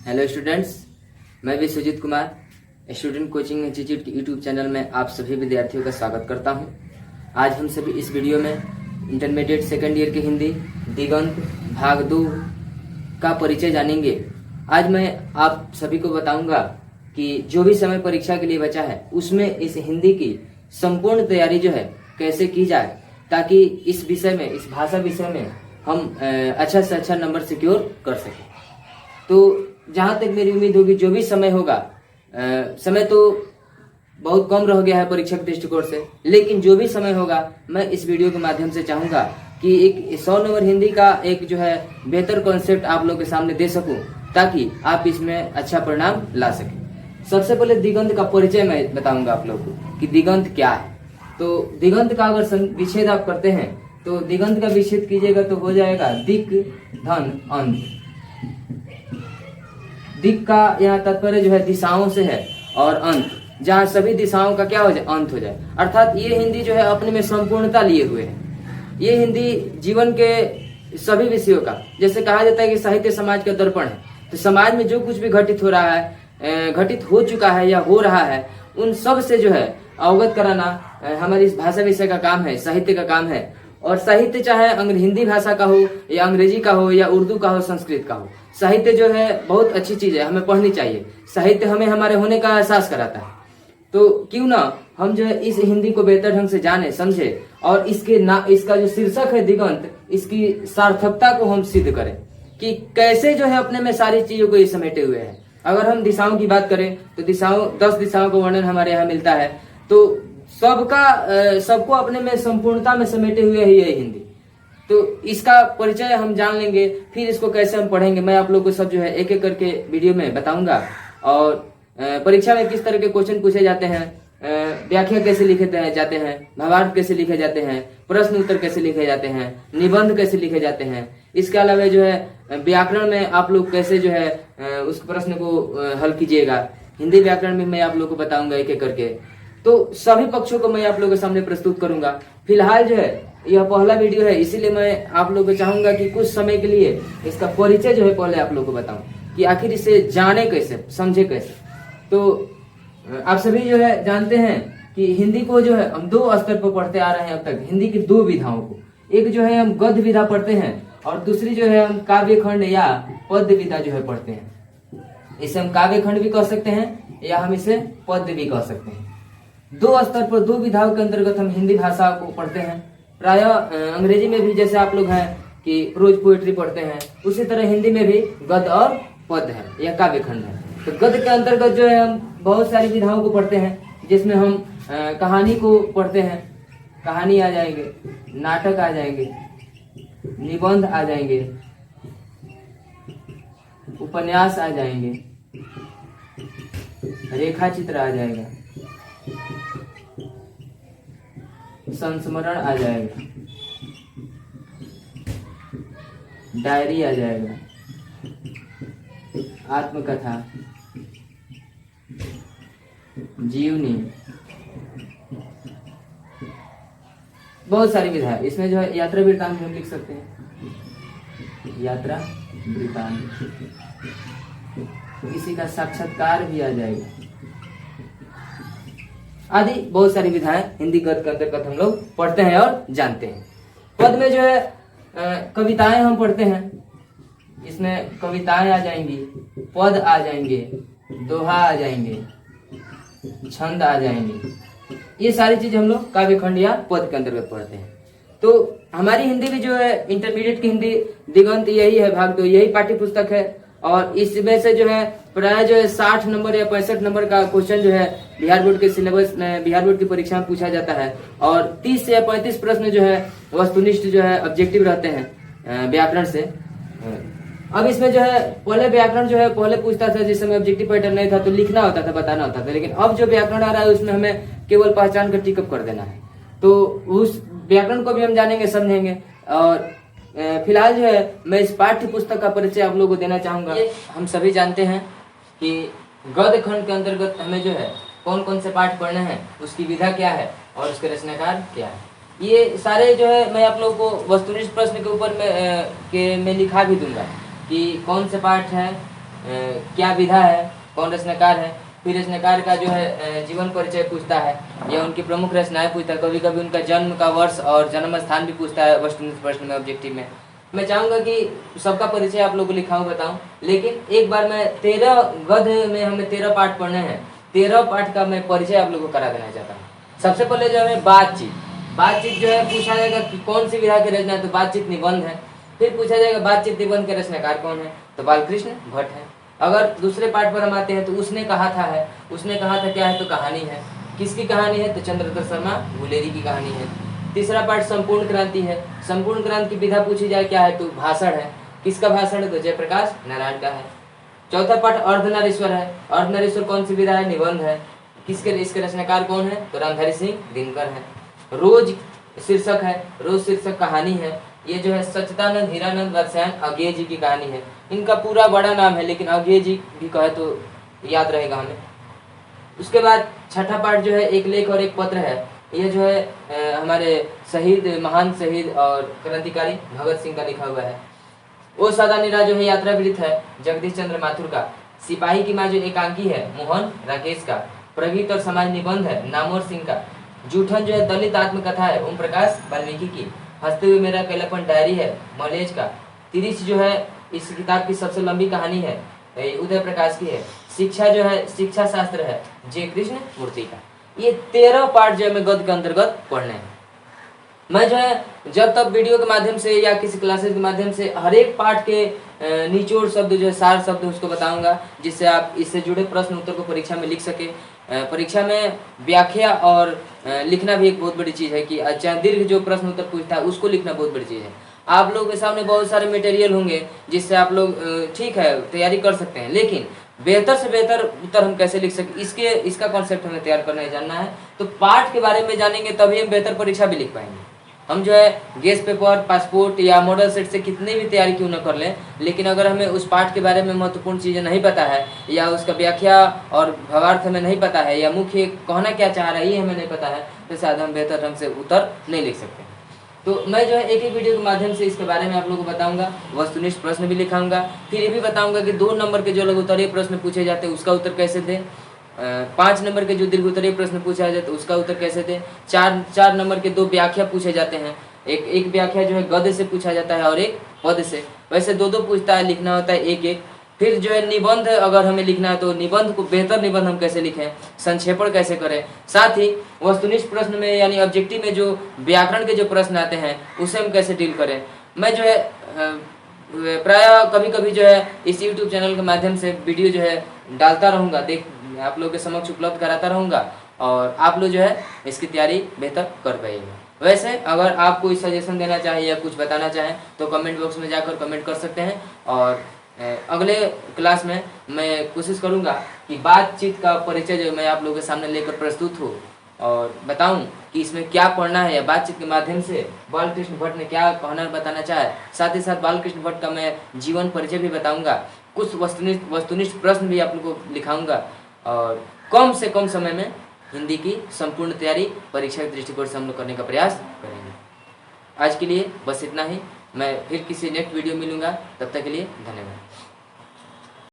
Hello students, मैं भी Sujeet Kumar student coaching institute के यूट्यूब चैनल में आप सभी विद्यार्थियों का स्वागत करता हूं। आज हम सभी इस वीडियो में इंटरमीडिएट सेकेंड ईयर की हिंदी दिगंत भाग 2 का परिचय जानेंगे। आज मैं आप सभी को बताऊंगा कि जो भी समय परीक्षा के लिए बचा है उसमें इस हिंदी की संपूर्ण तैयारी जो है कैसे की जाए, ताकि इस विषय में, इस भाषा विषय में हम अच्छा से अच्छा नंबर सिक्योर कर सकें। तो जहां तक मेरी उम्मीद होगी, जो भी समय होगा, समय तो बहुत कम रह गया है परीक्षा के दृष्टिकोण से, लेकिन जो भी समय होगा मैं इस वीडियो के माध्यम से चाहूंगा कि एक 100 नंबर हिंदी का एक जो है बेहतर कॉन्सेप्ट आप लोगों के सामने दे सकूं, ताकि आप इसमें अच्छा परिणाम ला सकें। सबसे पहले दिगंत का परिचय मैं बताऊंगा आप लोगों को कि दिगंत क्या है। तो दिगंत का अगर विच्छेद आप करते हैं तो दिगंत का विच्छेद कीजिएगा तो हो जाएगा दिक धन अंत। दिक का यहाँ तात्पर्य जो है दिशाओं से है, और अंत जहाँ सभी दिशाओं का क्या हो जाए, अंत हो जाए। अर्थात ये हिंदी जो है अपने में संपूर्णता लिए हुए है। ये हिंदी जीवन के सभी विषयों का, जैसे कहा जाता है कि साहित्य समाज का दर्पण है, तो समाज में जो कुछ भी घटित हो रहा है, घटित हो चुका है या हो रहा है, उन सब से जो है अवगत कराना हमारी इस भाषा विषय का काम है, साहित्य का काम है। और साहित्य चाहे हिंदी भाषा का हो या अंग्रेजी का हो या उर्दू का हो, संस्कृत का हो, साहित्य जो है बहुत अच्छी चीज है, हमें पढ़नी चाहिए। साहित्य हमें हमारे होने का एहसास कराता है। तो क्यों ना हम जो है इस हिंदी को बेहतर ढंग से जाने समझे, और इसका जो शीर्षक है दिगंत, इसकी सार्थकता को हम सिद्ध करें कि कैसे जो है अपने में सारी चीजों को ये समेटे हुए है। अगर हम दिशाओं की बात करें तो 10 दिशाओं का वर्णन हमारे यहाँ मिलता है। तो सबको अपने में संपूर्णता में समेटे हुए है ये हिंदी। तो इसका परिचय हम जान लेंगे, फिर इसको कैसे हम पढ़ेंगे मैं आप लोगों को सब जो है एक एक करके वीडियो में बताऊंगा। और परीक्षा में किस तरह के क्वेश्चन पूछे जाते हैं, व्याख्या कैसे लिखे जाते हैं, भावार्थ कैसे लिखे जाते हैं, प्रश्न उत्तर कैसे लिखे जाते हैं, निबंध कैसे लिखे जाते हैं। इसके अलावा जो है व्याकरण में आप लोग कैसे जो है उस प्रश्न को हल कीजिएगा। हिंदी व्याकरण में मैं आप लोग को बताऊंगा एक एक करके। तो सभी पक्षों को मैं आप लोगों के सामने प्रस्तुत करूंगा। फिलहाल जो है यह पहला वीडियो है, इसीलिए मैं आप लोगों को चाहूंगा कि कुछ समय के लिए इसका परिचय जो है पहले आप लोगों को बताऊं कि आखिर इसे जाने कैसे, समझे कैसे। तो आप सभी जो है जानते हैं कि हिंदी को जो है हम 2 स्तर पर पढ़ते आ रहे हैं अब तक, हिंदी की 2 विधाओं को। एक जो है हम गद्य विधा पढ़ते हैं, और दूसरी जो है हम काव्य खंड या पद्य विधा जो है पढ़ते हैं। इसे हम काव्य खंड भी कह सकते हैं या हम इसे पद्य भी कह सकते हैं। 2 स्तर पर 2 विधाओं के अंतर्गत हम हिंदी भाषा को पढ़ते हैं। प्रायः अंग्रेजी में भी जैसे आप लोग हैं कि प्रोज पोएट्री पढ़ते हैं, उसी तरह हिंदी में भी गद्य और पद्य है या काव्य खंड है। तो गद्य के अंतर्गत जो है हम बहुत सारी विधाओं को पढ़ते हैं, जिसमें हम कहानी को पढ़ते हैं। कहानी आ जाएंगे, नाटक आ जाएंगे, निबंध आ जाएंगे, उपन्यास आ जाएंगे, रेखा चित्र आ जाएगा, संस्मरण आ जाएगा, डायरी आ जाएगा, आत्मकथा, जीवनी, बहुत सारी विधा है। इसमें जो है यात्रा वृत्तांत हम लिख सकते हैं, यात्रा वृत्तांत, किसी का साक्षात्कार भी आ जाएगा, आदि बहुत सारी विधाएं हिंदी गद्य के अंतर्गत हम लोग पढ़ते हैं और जानते हैं। पद में जो है कविताएं हम पढ़ते हैं, इसमें कविताएं आ जाएंगी, पद आ जाएंगे, दोहा आ जाएंगे, छंद आ जाएंगे। ये सारी चीज हम लोग काव्य खंड या पद के अंतर्गत पढ़ते हैं। तो हमारी हिंदी भी जो है इंटरमीडिएट की हिंदी दिगंत यही है, भाग 2 यही पाठ्य पुस्तक है। और इसमें से जो है प्राय जो है 60 नंबर या 65 नंबर का क्वेश्चन जो है बिहार बोर्ड के सिलेबस में, बिहार बोर्ड की परीक्षा में पूछा जाता है। और 30 से 35 प्रश्न जो है वस्तुनिष्ठ जो है ऑब्जेक्टिव रहते हैं व्याकरण से। अब इसमें जो है पहले व्याकरण जो है पहले पूछता था, जिस समय ऑब्जेक्टिव पैटर्न नहीं था तो लिखना होता था, बताना होता था। लेकिन अब जो व्याकरण आ रहा है उसमें हमें केवल पहचान कर टिकअप कर देना है। तो उस व्याकरण को भी हम जानेंगे, समझेंगे। और फिलहाल जो है मैं इस पाठ्य पुस्तक का परिचय आप लोगों को देना चाहूंगा। हम सभी जानते हैं कि गद्य खंड के अंतर्गत हमें जो है कौन कौन से पाठ पढ़ने हैं, उसकी विधा क्या है और उसके रचनाकार क्या है। ये सारे जो है मैं आप लोगों को वस्तुनिष्ठ प्रश्न के ऊपर में लिखा भी दूंगा कि कौन से पाठ है, क्या विधा है, कौन रचनाकार है। फिर रचनाकार का जो है जीवन परिचय पूछता है या उनकी प्रमुख रचनाएं पूछता है। कभी कभी उनका जन्म का वर्ष और जन्म स्थान भी पूछता है वस्तुनिष्ठ प्रश्न में, ऑब्जेक्टिव में। मैं चाहूँगा कि सबका परिचय आप लोगों को लिखाऊँ बताऊँ, लेकिन एक बार मैं 13 गद्य में हमें 13 पाठ पढ़ने हैं, 13 पाठ का मैं परिचय आप लोगों को करा देना चाहता हूँ। सबसे पहले जो है बातचीत जो है पूछा जाएगा कि कौन सी विधा की रचना है, तो बातचीत निबंध है। फिर पूछा जाएगा बातचीत निबंध के रचनाकार कौन है, तो बालकृष्ण भट्ट है। अगर दूसरे पाठ पर हम आते हैं तो उसने कहा था है, उसने कहा था क्या है, तो कहानी है। किसकी कहानी है, तो चंद्रधर शर्मा गुलेरी की कहानी है। तीसरा पाठ संपूर्ण क्रांति है। संपूर्ण क्रांति की विधा पूछी जाए क्या है, तो भाषण है। किसका भाषण है, तो जयप्रकाश नारायण का है। चौथा पाठ अर्धनारीश्वर है। अर्धनारीश्वर कौन सी विधा है, निबंध है। इसके रचनाकार कौन है, तो रामधारी सिंह दिनकर है। रोज शीर्षक है, रोज शीर्षक कहानी है। ये जो है सच्चिदानंद हीरानंद वत्स्यायन अज्ञेय जी की कहानी है। इनका पूरा बड़ा नाम है, लेकिन अज्ञेय जी भी कहे तो याद रहेगा हमें। उसके बाद छठा पाठ जो है एक लेख और एक पत्र है। ये जो है हमारे शहीद, महान शहीद और क्रांतिकारी भगत सिंह का लिखा हुआ है। ओ सदा निरा जो है यात्रा वृत्त है, जगदीश चंद्र माथुर का। सिपाही की माँ जो एकांकी है, मोहन राकेश का। प्रगीत और समाज निबंध है, नामवर सिंह का। जूठन जो है दलित आत्मकथा है, ओम प्रकाश वाल्मीकि की। हंसते हुए मेरा कैलापन डायरी है, मलेज का। तिरिश जो है इस किताब की सबसे लंबी कहानी है, उदय प्रकाश की है। शिक्षा जो है शिक्षा शास्त्र है, जे कृष्ण मूर्ति का। ये 13 पार्ट जो है मैं गद्य के अंतर्गत पढ़ने हैं। मैं जो है जब तक वीडियो के माध्यम से या किसी क्लासेस के माध्यम से हर एक पार्ट के निचोड़ शब्द जो है, सार शब्द उसको बताऊंगा, जिससे आप इससे जुड़े प्रश्न उत्तर को परीक्षा में लिख सके। परीक्षा में व्याख्या और लिखना भी एक बहुत बड़ी चीज़ है कि चाहे दीर्घ जो प्रश्न उत्तर पूछता है उसको लिखना बहुत बड़ी चीज़ है। आप लोगों के सामने बहुत सारे मटेरियल होंगे जिससे आप लोग ठीक है तैयारी कर सकते हैं, लेकिन बेहतर से बेहतर उत्तर हम कैसे लिख सकें इसका कॉन्सेप्ट हमें तैयार करना है, जानना है। तो पाठ के बारे में जानेंगे तभी हम बेहतर परीक्षा भी लिख पाएंगे। हम जो है गेस्ट पेपर, पासपोर्ट या मॉडल सेट से कितने भी तैयारी क्यों न कर लें, लेकिन अगर हमें उस पाठ के बारे में महत्वपूर्ण चीज़ें नहीं पता है या उसका व्याख्या और भावार्थ हमें नहीं पता है या मुख्य कहना क्या चाह रहा है ये हमें नहीं पता है, तो शायद हम बेहतर ढंग से उत्तर नहीं लिख सकते। तो मैं जो है एक ही वीडियो के माध्यम से इसके बारे में आप लोगों को बताऊंगा, वस्तुनिष्ठ प्रश्न भी लिखाऊंगा। फिर ये भी बताऊंगा कि 2 नंबर के जो लघु उत्तरीय प्रश्न पूछे जाते हैं उसका उत्तर कैसे दें। 5 नंबर के जो दीर्घ उत्तरीय प्रश्न पूछा जाता है उसका उत्तर कैसे दें। 4 नंबर के 2 व्याख्या पूछे जाते हैं। एक व्याख्या जो है गद्य से पूछा जाता है और एक पद से। वैसे 2 पूछता है, लिखना होता है एक। फिर जो है निबंध अगर हमें लिखना है तो निबंध को बेहतर निबंध हम कैसे लिखें, संक्षेपण कैसे करें। साथ ही वस्तुनिष्ठ प्रश्न में यानी ऑब्जेक्टिव में जो व्याकरण के जो प्रश्न आते हैं उसे हम कैसे डील करें। मैं जो है प्राय कभी कभी जो है इस YouTube चैनल के माध्यम से वीडियो जो है डालता रहूँगा, आप लोगों के समक्ष उपलब्ध कराता रहूँगा और आप लोग जो है इसकी तैयारी बेहतर कर पाइएगा। वैसे अगर आप कोई सजेशन देना चाहें या कुछ बताना चाहें तो कमेंट बॉक्स में जाकर कमेंट कर सकते हैं। और अगले क्लास में मैं कोशिश करूंगा कि बातचीत का परिचय जो मैं आप लोगों के सामने लेकर प्रस्तुत हूँ और बताऊं कि इसमें क्या पढ़ना है या बातचीत के माध्यम से बालकृष्ण भट्ट ने क्या कहना बताना चाहे। साथ ही साथ बालकृष्ण भट्ट का मैं जीवन परिचय भी बताऊंगा, कुछ वस्तुनिष्ठ प्रश्न भी आप लोगों को लिखाऊंगा और कम से कम समय में हिंदी की संपूर्ण तैयारी परीक्षा के दृष्टिकोण से हम लोग करने का प्रयास करेंगे। आज के लिए बस इतना ही। मैं फिर किसी नेक्स्ट वीडियो मिलूंगा, तब तक के लिए धन्यवाद।